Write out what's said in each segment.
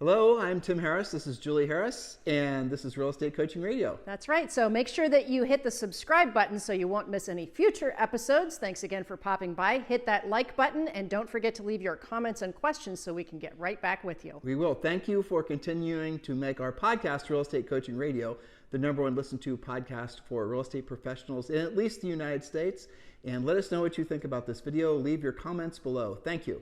Hello, I'm Tim Harris. This is Julie Harris, and this is Real Estate Coaching Radio. That's right. So make sure that you hit the subscribe button so you won't miss any future episodes. Thanks again for popping by. Hit that like button, and don't forget to leave your comments and questions so we can get right back with you. We will. Thank you for continuing to make our podcast, Real Estate Coaching Radio, the #1 listened to podcast for real estate professionals in at least the United States. And let us know what you think about this video. Leave your comments below. Thank you.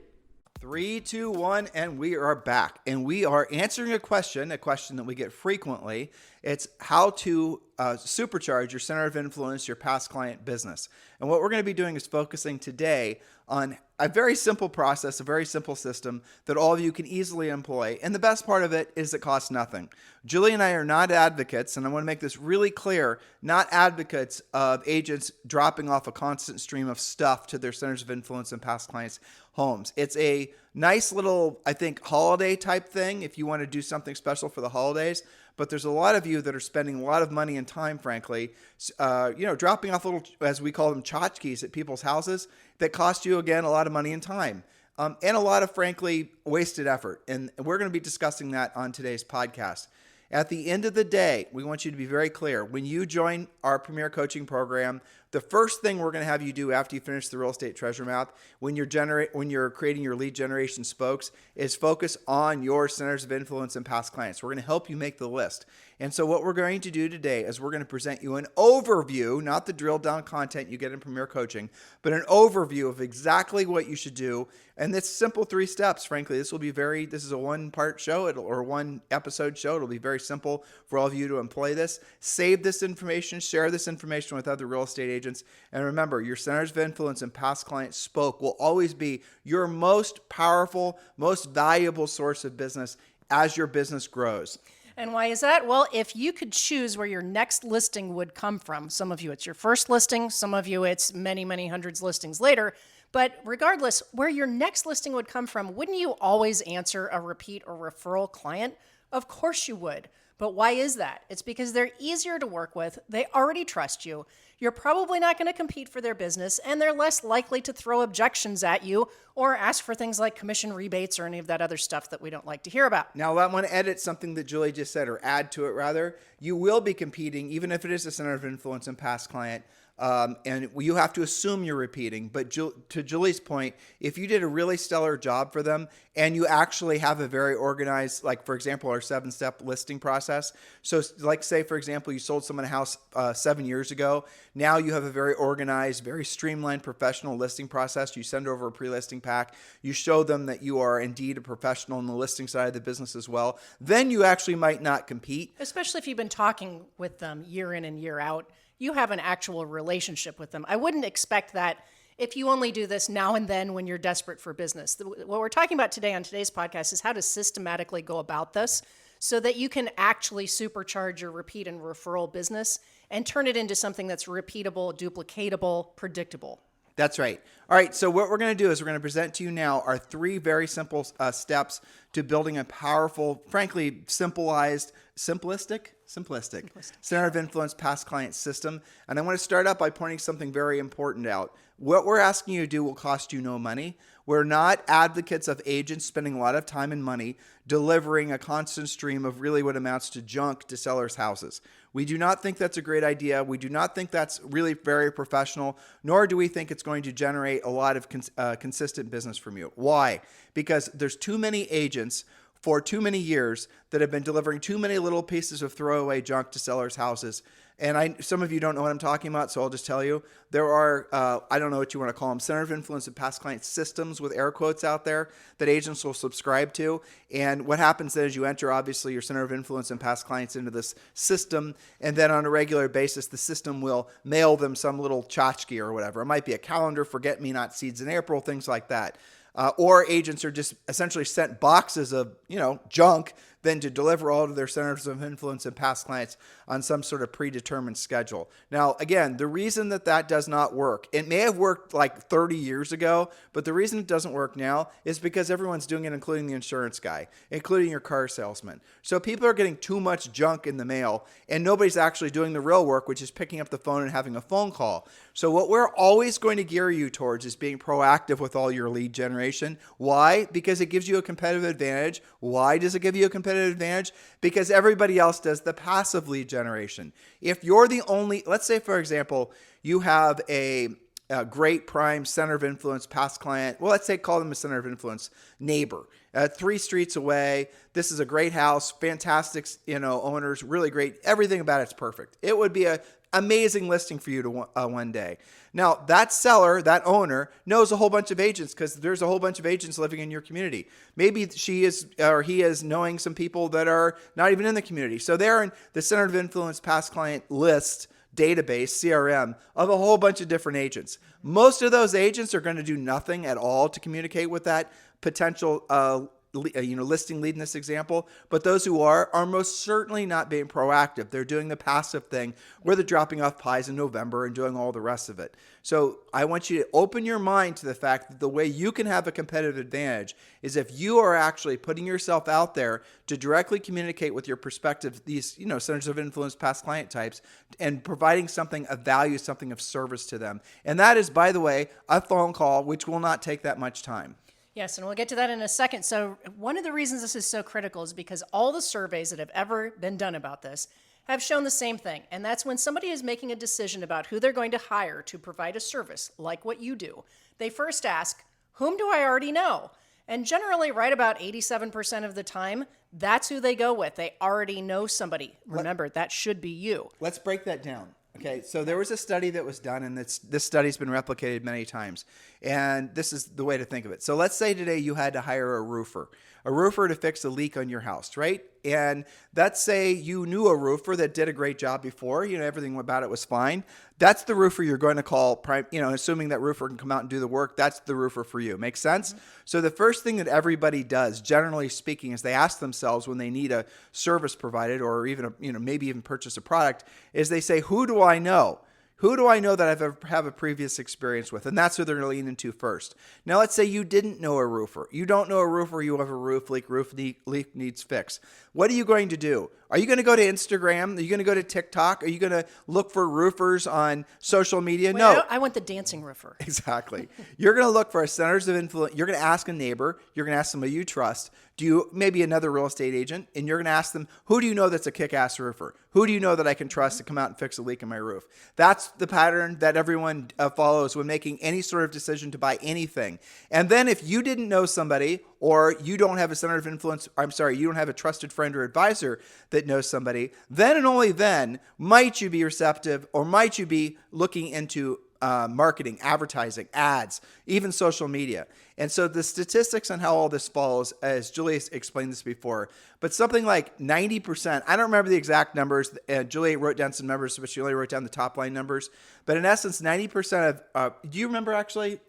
3, 2, 1, and we are back. And we are answering a question that we get frequently. It's how to supercharge your center of influence, your past client business. And what we're going to be doing is focusing today on a very simple process, a very simple system that all of you can easily employ. And the best part of it is it costs nothing. Julie and I are not advocates, and I want to make this really clear, not advocates of agents dropping off a constant stream of stuff to their centers of influence and past clients' homes. It's a nice little, I think, holiday type thing if you want to do something special for the holidays. But there's a lot of you that are spending a lot of money and time, frankly, dropping off little, as we call them, tchotchkes at people's houses that cost you, again, a lot of money and time. And a lot of, frankly, wasted effort. And we're going to be discussing that on today's podcast. At the end of the day, we want you to be very clear. When you join our Premier Coaching Program, the first thing we're going to have you do after you finish the Real Estate Treasure Map, when you're creating your lead generation spokes, is focus on your centers of influence and past clients. We're going to help you make the list. And so what we're going to do today is we're going to present you an overview, not the drilled down content you get in Premier Coaching, but an overview of exactly what you should do. And it's simple 3 steps, frankly. This is a one-part show or one episode show. It'll be very simple for all of you to employ this. Save this information, share this information with other real estate agents. And remember, your centers of influence and past client spoke will always be your most powerful, most valuable source of business as your business grows. And why is that? Well, if you could choose where your next listing would come from, some of you it's your first listing, some of you it's many, many hundreds listings later. But regardless, where your next listing would come from, wouldn't you always answer a repeat or referral client? Of course you would. But why is that? It's because they're easier to work with. They already trust you. You're probably not going to compete for their business, and they're less likely to throw objections at you or ask for things like commission rebates or any of that other stuff that we don't like to hear about. Now, I want to edit something that Julie just said, or add to it rather. You will be competing, even if it is a center of influence and past client. And you have to assume you're repeating. But to Julie's point, if you did a really stellar job for them and you actually have a very organized, like for example, our 7-step listing process. So like say, for example, you sold someone a house 7 years ago. Now you have a very organized, very streamlined professional listing process. You send over a pre-listing pack. You show them that you are indeed a professional in the listing side of the business as well. Then you actually might not compete. Especially if you've been talking with them year in and year out. You have an actual relationship with them. I wouldn't expect that if you only do this now and then when you're desperate for business. What we're talking about today on today's podcast is how to systematically go about this so that you can actually supercharge your repeat and referral business and turn it into something that's repeatable, duplicatable, predictable. That's right. All right, so what we're going to do is we're going to present to you now our 3 very simple steps to building a powerful, frankly, simplistic center of influence past client system. And I want to start out by pointing something very important out. What we're asking you to do will cost you no money. We're not advocates of agents spending a lot of time and money delivering a constant stream of really what amounts to junk to sellers' houses. We do not think that's a great idea. We do not think that's really very professional, nor do we think it's going to generate a lot of consistent business from you. Why? Because there's too many agents for too many years that have been delivering too many little pieces of throwaway junk to sellers' houses. And some of you don't know what I'm talking about, so I'll just tell you. There are, I don't know what you want to call them, center of influence and past client systems with air quotes out there that agents will subscribe to. And what happens then is you enter, obviously, your center of influence and past clients into this system. And then on a regular basis, the system will mail them some little tchotchke or whatever. It might be a calendar, forget-me-not seeds in April, things like that. Or agents are just essentially sent boxes of, junk than to deliver all to their centers of influence and past clients on some sort of predetermined schedule. Now, again, the reason that that does not work, it may have worked like 30 years ago, but the reason it doesn't work now is because everyone's doing it, including the insurance guy, including your car salesman. So people are getting too much junk in the mail, and nobody's actually doing the real work, which is picking up the phone and having a phone call. So what we're always going to gear you towards is being proactive with all your lead generation. Why? Because it gives you a competitive advantage. Why does it give you a competitive advantage? Because everybody else does the passive lead generation. If you're the only, let's say, for example, you have a great prime center of influence past client. Well, let's say call them a center of influence neighbor, 3 streets away. This is a great house, fantastic, owners, really great. Everything about it's perfect. It would be a amazing listing for you to one day. Now, that seller, that owner, knows a whole bunch of agents because there's a whole bunch of agents living in your community. Maybe she is or he is knowing some people that are not even in the community. So they're in the center of influence past client list database, CRM, of a whole bunch of different agents. Most of those agents are going to do nothing at all to communicate with that potential listing lead in this example, but those who are most certainly not being proactive. They're doing the passive thing where they're dropping off pies in November and doing all the rest of it. So I want you to open your mind to the fact that the way you can have a competitive advantage is if you are actually putting yourself out there to directly communicate with your prospective, these, centers of influence, past client types, and providing something of value, something of service to them. And that is, by the way, a phone call, which will not take that much time. Yes, and we'll get to that in a second. So one of the reasons this is so critical is because all the surveys that have ever been done about this have shown the same thing. And that's when somebody is making a decision about who they're going to hire to provide a service, like what you do, they first ask, whom do I already know? And generally, right about 87% of the time, that's who they go with. They already know somebody. Remember, that should be you. Let's break that down. Okay, so there was a study that was done, and this study's been replicated many times. And this is the way to think of it. So let's say today you had to hire a roofer to fix a leak on your house, right? And let's say you knew a roofer that did a great job before, everything about it was fine. That's the roofer you're going to call, assuming that roofer can come out and do the work, that's the roofer for you. Make sense? Mm-hmm. So the first thing that everybody does, generally speaking, is they ask themselves when they need a service provided or even, maybe even purchase a product, is they say, who do I know? Who do I know that I've ever have a previous experience with? And that's who they're going to lean into first. Now, let's say you didn't know a roofer. You don't know a roofer. You have a roof leak needs fix. What are you going to do? Are you going to go to Instagram? Are you going to go to TikTok? Are you going to look for roofers on social media? No. I want the dancing roofer. Exactly. You're going to look for a centers of influence. You're going to ask a neighbor. You're going to ask somebody you trust. Maybe another real estate agent, and you're going to ask them, who do you know that's a kick-ass roofer? Who do you know that I can trust to come out and fix a leak in my roof? That's the pattern that everyone follows when making any sort of decision to buy anything. And then if you didn't know somebody, or you don't have a center of influence, you don't have a trusted friend or advisor that knows somebody, then and only then might you be receptive, or might you be looking into marketing, advertising, ads, even social media. And so the statistics on how all this follows, as Julia explained this before, but something like 90%, I don't remember the exact numbers. Julia wrote down some numbers, but she only wrote down the top line numbers. But in essence, 90% of, do you remember actually?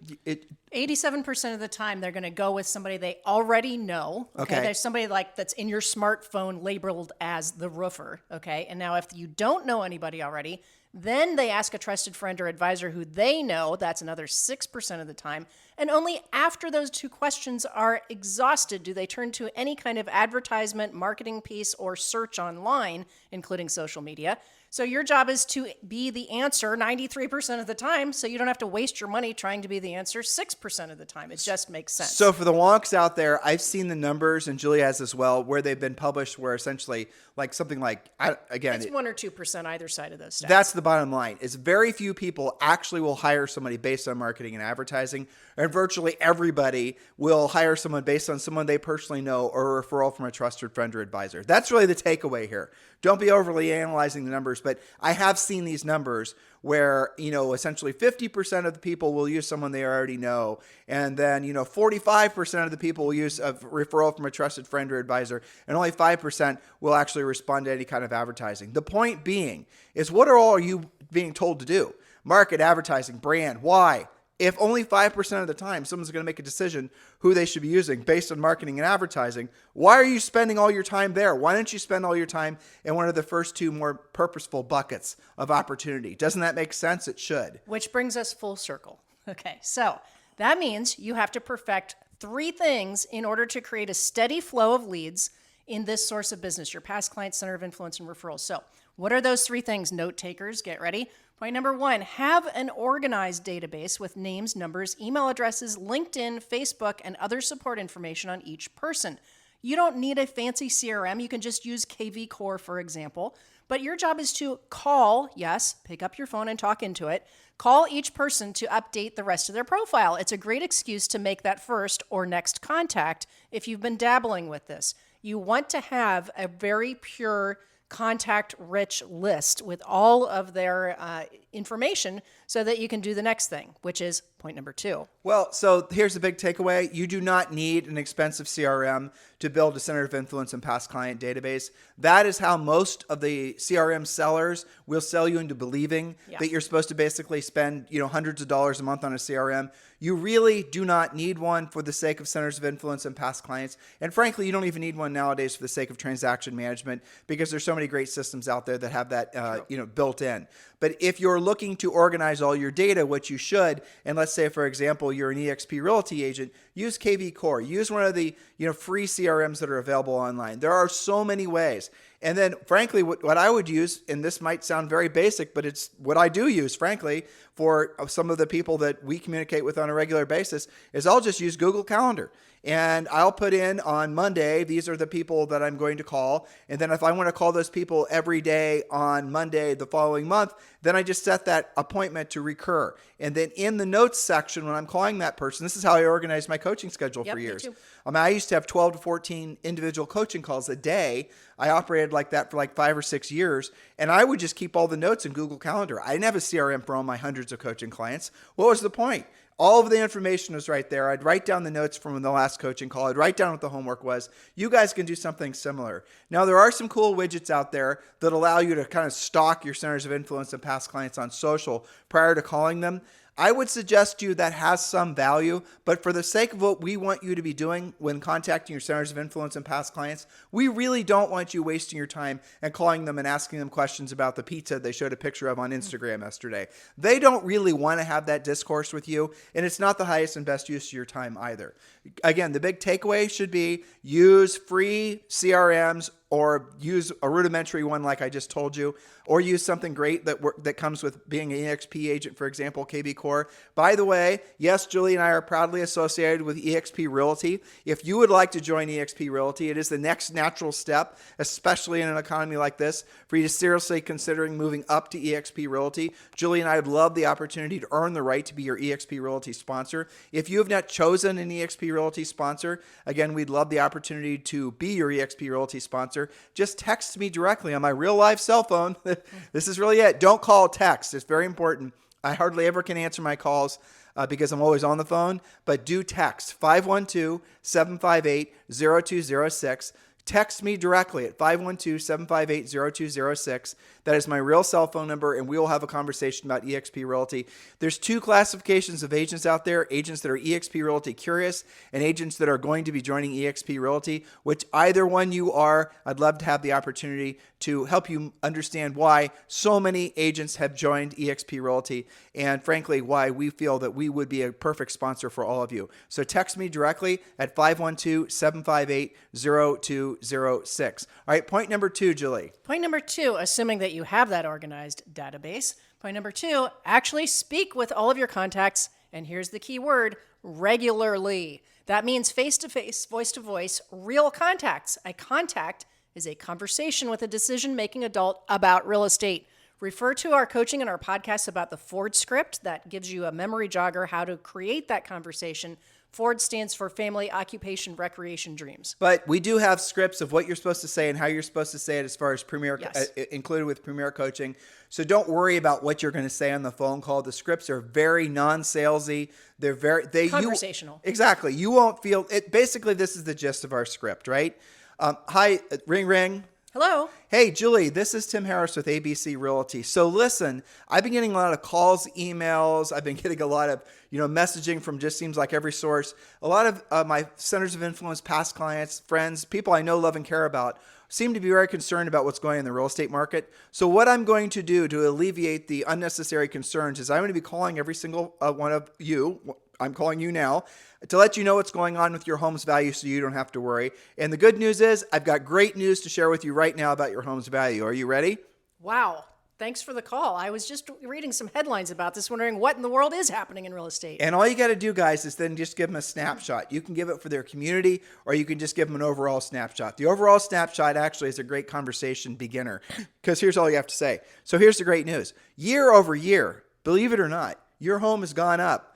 87% of the time, they're going to go with somebody they already know. Okay. There's somebody that's in your smartphone labeled as the roofer. Okay. And now if you don't know anybody already, then they ask a trusted friend or advisor who they know. That's another 6% of the time. And only after those 2 questions are exhausted do they turn to any kind of advertisement, marketing piece, or search online, including social media. So your job is to be the answer 93% of the time, so you don't have to waste your money trying to be the answer 6% of the time. It just makes sense. So for the wonks out there, I've seen the numbers, and Julia has as well, where they've been published where essentially it's 1 or 2% either side of those stats. That's the bottom line. Is very few people actually will hire somebody based on marketing and advertising, and virtually everybody will hire someone based on someone they personally know or a referral from a trusted friend or advisor. That's really the takeaway here. Don't be overly analyzing the numbers, but I have seen these numbers where, essentially 50% of the people will use someone they already know. And then, 45% of the people will use a referral from a trusted friend or advisor, and only 5% will actually respond to any kind of advertising. The point being is, what are you being told to do? Market, advertising, brand. Why? If only 5% of the time someone's going to make a decision who they should be using based on marketing and advertising, why are you spending all your time there? Why don't you spend all your time in one of the first two more purposeful buckets of opportunity? Doesn't that make sense? It should. Which brings us full circle. Okay, so that means you have to perfect 3 things in order to create a steady flow of leads in this source of business, your past client, center of influence, and referrals. So what are those 3 things? Note takers, get ready. Point number 1, have an organized database with names, numbers, email addresses, LinkedIn, Facebook, and other support information on each person. You don't need a fancy CRM. You can just use KV Core, for example. But your job is to call, yes, pick up your phone and talk into it, call each person to update the rest of their profile. It's a great excuse to make that first or next contact if you've been dabbling with this. You want to have a very pure contact-rich list with all of their information so that you can do the next thing, which is point number 2. Well, so here's the big takeaway. You do not need an expensive CRM to build a center of influence and past client database. That is how most of the CRM sellers will sell you into believing that you're supposed to basically spend, hundreds of dollars a month on a CRM. You really do not need one for the sake of centers of influence and past clients. And frankly, you don't even need one nowadays for the sake of transaction management because there's so many great systems out there that have that built in. But if you're looking to organize all your data, what you should, and let's say, for example, you're an eXp Realty agent, use KV Core. Use one of the free CRMs that are available online. There are so many ways. And then, frankly, what I would use, and this might sound very basic, but it's what I do use, frankly, for some of the people that we communicate with on a regular basis, is I'll just use Google Calendar. And I'll put in on Monday, these are the people that I'm going to call. And then if I want to call those people every day on Monday the following month, then I just set that appointment to recur. And then in the notes section, when I'm calling that person, this is how I organized my coaching schedule for years. I used to have 12 to 14 individual coaching calls a day. I operated like that for like 5 or 6 years. And I would just keep all the notes in Google Calendar. I didn't have a CRM for all my hundreds of coaching clients. What was the point? All of the information was right there. I'd write down the notes from the last coaching call. I'd write down what the homework was. You guys can do something similar. Now, there are some cool widgets out there that allow you to kind of stalk your centers of influence and past clients on social prior to calling them. I would suggest to you that has some value, but for the sake of what we want you to be doing when contacting your centers of influence and past clients, we really don't want you wasting your time and calling them and asking them questions about the pizza they showed a picture of on Instagram yesterday. They don't really want to have that discourse with you, and it's not the highest and best use of your time either. Again, the big takeaway should be use free CRMs or use a rudimentary one like I just told you, or use something great that comes with being an EXP agent, for example, KV Core. By the way, yes, Julie and I are proudly associated with EXP Realty. If you would like to join EXP Realty, it is the next natural step, especially in an economy like this, for you to seriously considering moving up to EXP Realty. Julie and I would love the opportunity to earn the right to be your EXP Realty sponsor. If you have not chosen an EXP Realty sponsor, again, we'd love the opportunity to be your EXP Realty sponsor. Just text me directly on my real life cell phone. This is really it. Don't call, text. It's very important. I hardly ever can answer my calls because I'm always on the phone, but do text 512-758-0206. Text me directly at 512-758-0206. That is my real cell phone number, and we will have a conversation about eXp Realty. There's 2 classifications of agents out there, agents that are eXp Realty curious and agents that are going to be joining eXp Realty, which either one you are, I'd love to have the opportunity to help you understand why so many agents have joined eXp Realty and frankly, why we feel that we would be a perfect sponsor for all of you. So text me directly at 512-758-0206. All right, point number 2, Julie. Point number 2, assuming that you have that organized database. Point number 2, actually speak with all of your contacts, and here's the key word, regularly. That means face-to-face, voice-to-voice, real contacts. A contact is a conversation with a decision-making adult about real estate. Refer to our coaching and our podcasts about the Ford script that gives you a memory jogger how to create that conversation. Ford stands for Family, Occupation, Recreation, Dreams. But we do have scripts of what you're supposed to say and how you're supposed to say it as far as Premier, Yes. Included with Premier Coaching. So don't worry about what you're going to say on the phone call. The scripts are very non-salesy. They're Conversational. Exactly. You won't feel it. Basically, this is the gist of our script, right? Hi, ring, ring. Hello. Hey, Julie, this is Tim Harris with ABC Realty. So listen, I've been getting a lot of calls, emails. I've been getting a lot of, messaging from just seems like every source. A lot of my centers of influence, past clients, friends, people I know, love, and care about seem to be very concerned about what's going on in the real estate market. So what I'm going to do to alleviate the unnecessary concerns is I'm going to be calling every single one of you. I'm calling you now to let you know what's going on with your home's value so you don't have to worry. And the good news is I've got great news to share with you right now about your home's value. Are you ready? Wow. Thanks for the call. I was just reading some headlines about this, wondering what in the world is happening in real estate. And all you got to do, guys, is then just give them a snapshot. You can give it for their community, or you can just give them an overall snapshot. The overall snapshot actually is a great conversation beginner, because here's all you have to say. So here's the great news. Year over year, believe it or not, your home has gone up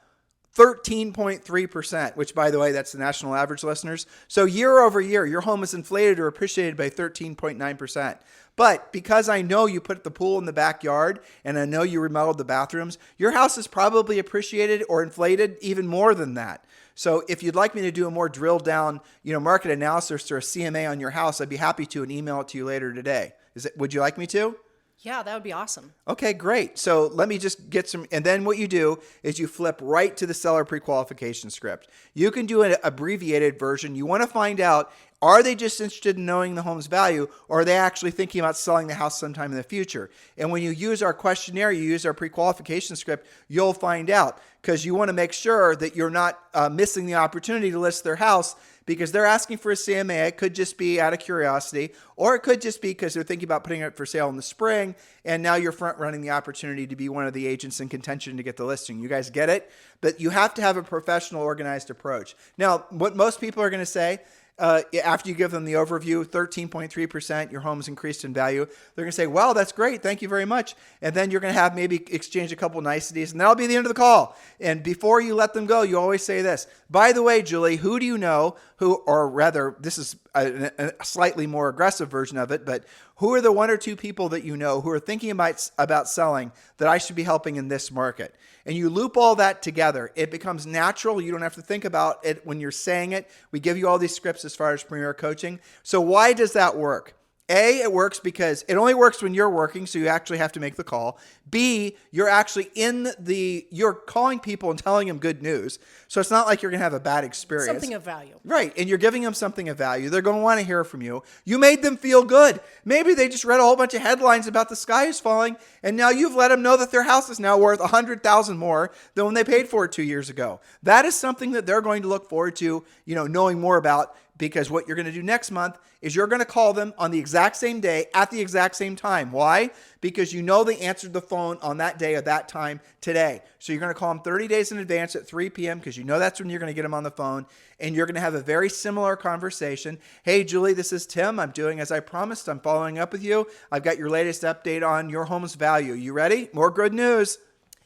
13.3%, which, by the way, that's the national average, listeners. So year over year, your home is inflated or appreciated by 13.9%. But because I know you put the pool in the backyard and I know you remodeled the bathrooms, your house is probably appreciated or inflated even more than that. So if you'd like me to do a more drilled down, market analysis or a CMA on your house, I'd be happy to and email it to you later today. Would you like me to? Yeah, that would be awesome. Okay, great. So let me just get some, and then what you do is you flip right to the seller pre-qualification script. You can do an abbreviated version. You want to find out, are they just interested in knowing the home's value, or are they actually thinking about selling the house sometime in the future? And when you use our questionnaire, you use our pre-qualification script, you'll find out, because you want to make sure that you're not missing the opportunity to list their house because they're asking for a CMA. It could just be out of curiosity, or it could just be because they're thinking about putting it for sale in the spring, and now you're front running the opportunity to be one of the agents in contention to get the listing. You guys get it? But you have to have a professional, organized approach. Now, what most people are going to say, after you give them the overview, 13.3%, your home's increased in value. They're going to say, wow, that's great. Thank you very much. And then you're going to have maybe exchange a couple niceties, and that'll be the end of the call. And before you let them go, you always say this. By the way, Julie, who do you know or rather, this is a slightly more aggressive version of it, but who are the one or two people that you know who are thinking about selling that I should be helping in this market? And you loop all that together. It becomes natural. You don't have to think about it when you're saying it. We give you all these scripts as far as Premier Coaching. So why does that work? A, it works because it only works when you're working, so you actually have to make the call. B, you're actually you're calling people and telling them good news. So it's not like you're going to have a bad experience. Something of value. Right. And you're giving them something of value. They're going to want to hear from you. You made them feel good. Maybe they just read a whole bunch of headlines about the sky is falling, and now you've let them know that their house is now worth $100,000 more than when they paid for it 2 years ago. That is something that they're going to look forward to, knowing more about. Because what you're going to do next month is you're going to call them on the exact same day at the exact same time. Why? Because they answered the phone on that day at that time today. So you're going to call them 30 days in advance at 3 p.m. because that's when you're going to get them on the phone. And you're going to have a very similar conversation. Hey, Julie, this is Tim. I'm doing as I promised. I'm following up with you. I've got your latest update on your home's value. You ready? More good news.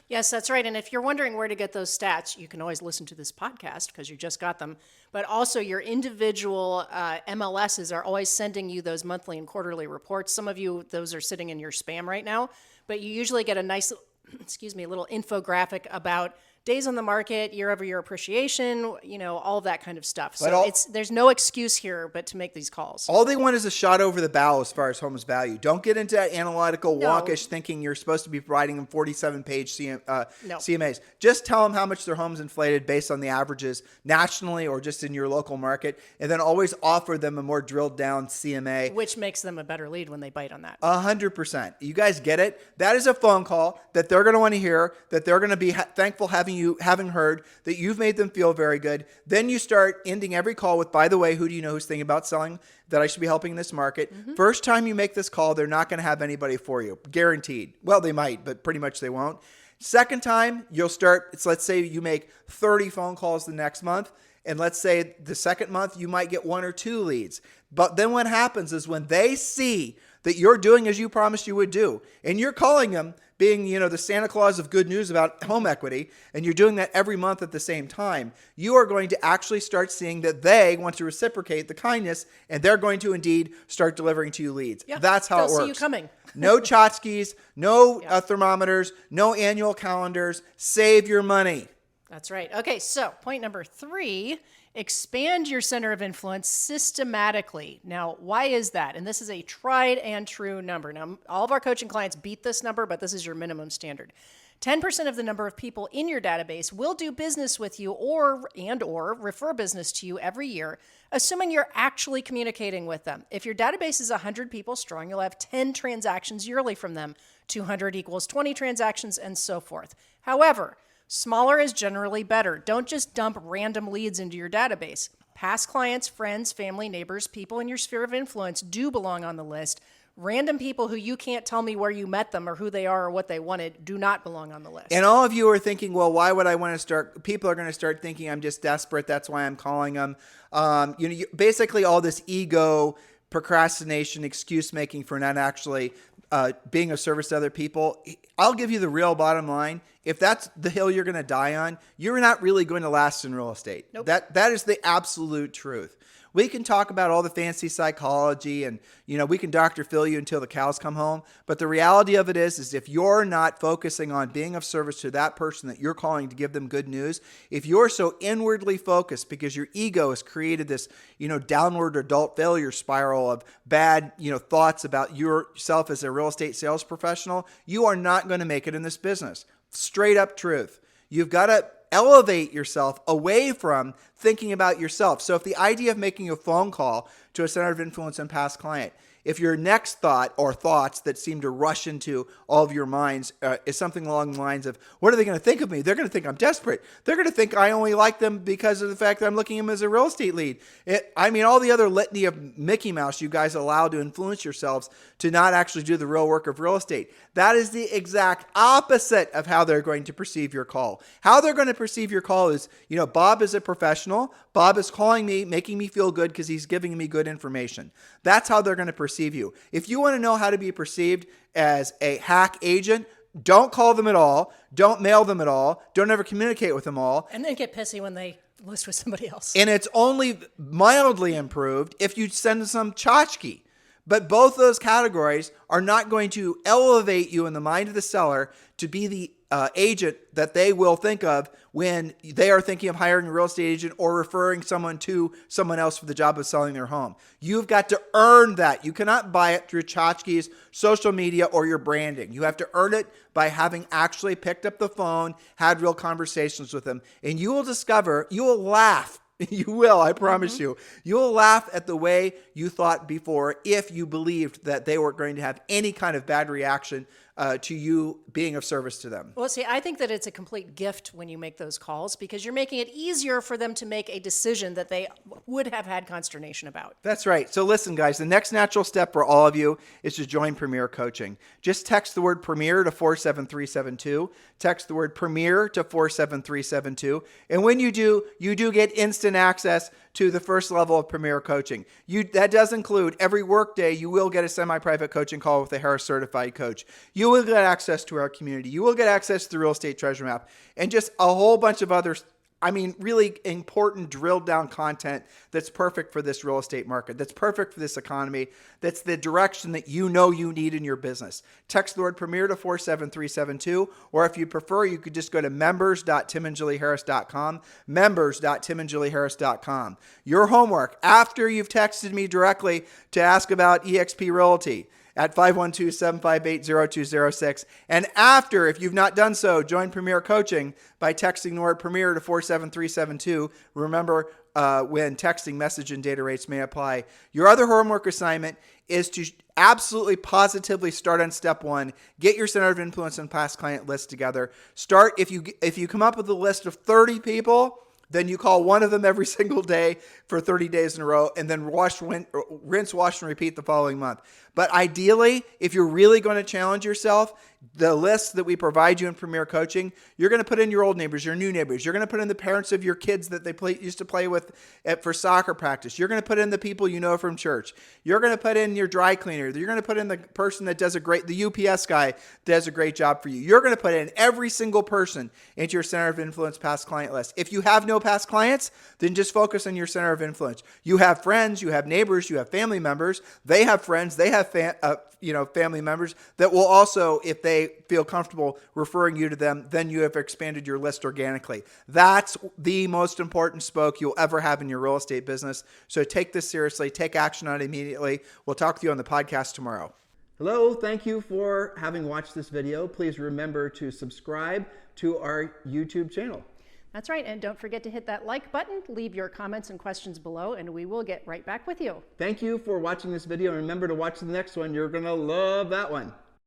Yes, that's right. And if you're wondering where to get those stats, you can always listen to this podcast because you just got them. But also your individual MLSs are always sending you those monthly and quarterly reports. Some of you, those are sitting in your spam right now. But you usually get a nice, little infographic about days on the market, year-over-year appreciation, all of that kind of stuff. So there's no excuse here but to make these calls. All they want is a shot over the bow as far as home's value. Don't get into that analytical wonkish thinking you're supposed to be providing them 47-page CMAs. Just tell them how much their home's inflated based on the averages nationally or just in your local market, and then always offer them a more drilled down CMA. Which makes them a better lead when they bite on that. 100%. You guys get it? That is a phone call that they're going to want to hear, that they're going to be thankful having heard, that you've made them feel very good. Then you start ending every call with, by the way, who do you know who's thinking about selling that I should be helping in this market? Mm-hmm. First time you make this call, they're not going to have anybody for you. Guaranteed. Well, they might, but pretty much they won't. Second time, you'll start, let's say you make 30 phone calls the next month. And let's say the second month, you might get 1 or 2 leads. But then what happens is when they see that you're doing as you promised you would do, and you're calling them being, the Santa Claus of good news about home equity, and you're doing that every month at the same time, you are going to actually start seeing that they want to reciprocate the kindness, and they're going to indeed start delivering to you leads. Yeah, that's how it works. They'll see you coming. No tchotchkes, no thermometers, no annual calendars. Save your money. That's right. Okay, so point number 3 Expand your center of influence systematically. Now, why is that? And this is a tried and true number. Now, all of our coaching clients beat this number, but this is your minimum standard. 10% of the number of people in your database will do business with you or refer business to you every year, assuming you're actually communicating with them. If your database is 100 people strong, you'll have 10 transactions yearly from them. 200 equals 20 transactions, and so forth. However, smaller is generally better. Don't just dump random leads into your database. Past clients, friends, family, neighbors, people in your sphere of influence do belong on the list. Random people who you can't tell me where you met them or who they are or what they wanted do not belong on the list. And all of you are thinking, well, why would I want to start? People are going to start thinking I'm just desperate. That's why I'm calling them. Basically all this ego, procrastination, excuse making for not actually being of service to other people. I'll give you the real bottom line. If that's the hill you're going to die on, you're not really going to last in real estate. Nope. That is the absolute truth. We can talk about all the fancy psychology and, we can Dr. Phil you until the cows come home. But the reality of it is if you're not focusing on being of service to that person that you're calling to give them good news, if you're so inwardly focused because your ego has created this, downward adult failure spiral of bad, thoughts about yourself as a real estate sales professional, you are not going to make it in this business. Straight up truth. You've got to elevate yourself away from thinking about yourself. So if the idea of making a phone call to a center of influence and past client, if your next thought or thoughts that seem to rush into all of your minds is something along the lines of, what are they going to think of me? They're going to think I'm desperate. They're going to think I only like them because of the fact that I'm looking at them as a real estate lead. All the other litany of Mickey Mouse you guys allow to influence yourselves to not actually do the real work of real estate. That is the exact opposite of how they're going to perceive your call. How they're going to perceive your call is, Bob is a professional. Bob is calling me, making me feel good because he's giving me good information. That's how they're going to perceive you. If you want to know how to be perceived as a hack agent, don't call them at all. Don't mail them at all. Don't ever communicate with them all. And then get pissy when they list with somebody else. And it's only mildly improved if you send some tchotchke. But both those categories are not going to elevate you in the mind of the seller to be the agent that they will think of when they are thinking of hiring a real estate agent or referring someone to someone else for the job of selling their home. You've got to earn that. You cannot buy it through tchotchkes, social media, or your branding. You have to earn it by having actually picked up the phone, had real conversations with them, and you will discover, you will laugh. You will, I promise you. You will laugh at the way you thought before if you believed that they were going to have any kind of bad reaction to you being of service to them. Well, see, I think that it's a complete gift when you make those calls because you're making it easier for them to make a decision that they would have had consternation about. That's right. So listen, guys, the next natural step for all of you is to join Premier Coaching. Just text the word Premier to 47372. Text the word Premier to 47372. And when you do get instant access to the first level of Premier Coaching. That does include every workday, you will get a semi-private coaching call with a Harris certified coach. You will get access to our community. You will get access to the Real Estate Treasure Map and just a whole bunch of other, really important drilled down content that's perfect for this real estate market, that's perfect for this economy, that's the direction that you need in your business. Text the word Premier to 47372, or if you prefer, you could just go to members.timandjulieharris.com, members.timandjulieharris.com. Your homework, after you've texted me directly to ask about eXp Realty, at 512-758-0206. And after, if you've not done so, join Premier Coaching by texting the word Premier to 47372. Remember, when texting, message and data rates may apply. Your other homework assignment is to absolutely positively start on step one. Get your center of influence and past client list together. Start, if you come up with a list of 30 people, then you call one of them every single day for 30 days in a row, and then rinse, wash, and repeat the following month. But ideally, if you're really going to challenge yourself, the list that we provide you in Premier Coaching, you're going to put in your old neighbors, your new neighbors. You're going to put in the parents of your kids that they used to play with for soccer practice. You're going to put in the people you know from church. You're going to put in your dry cleaner. You're going to put in the person that does the UPS guy does a great job for you. You're going to put in every single person into your center of influence past client list. If you have no past clients, then just focus on your center of influence. You have friends, you have neighbors, you have family members. They have friends, they have family members that will also, if they feel comfortable referring you to them, then you have expanded your list organically. That's the most important spoke you'll ever have in your real estate business. So take this seriously, take action on it immediately. We'll talk to you on the podcast tomorrow. Hello, thank you for having watched this video. Please remember to subscribe to our YouTube channel. That's right. And don't forget to hit that like button, leave your comments and questions below, and we will get right back with you. Thank you for watching this video. And remember to watch the next one. You're going to love that one.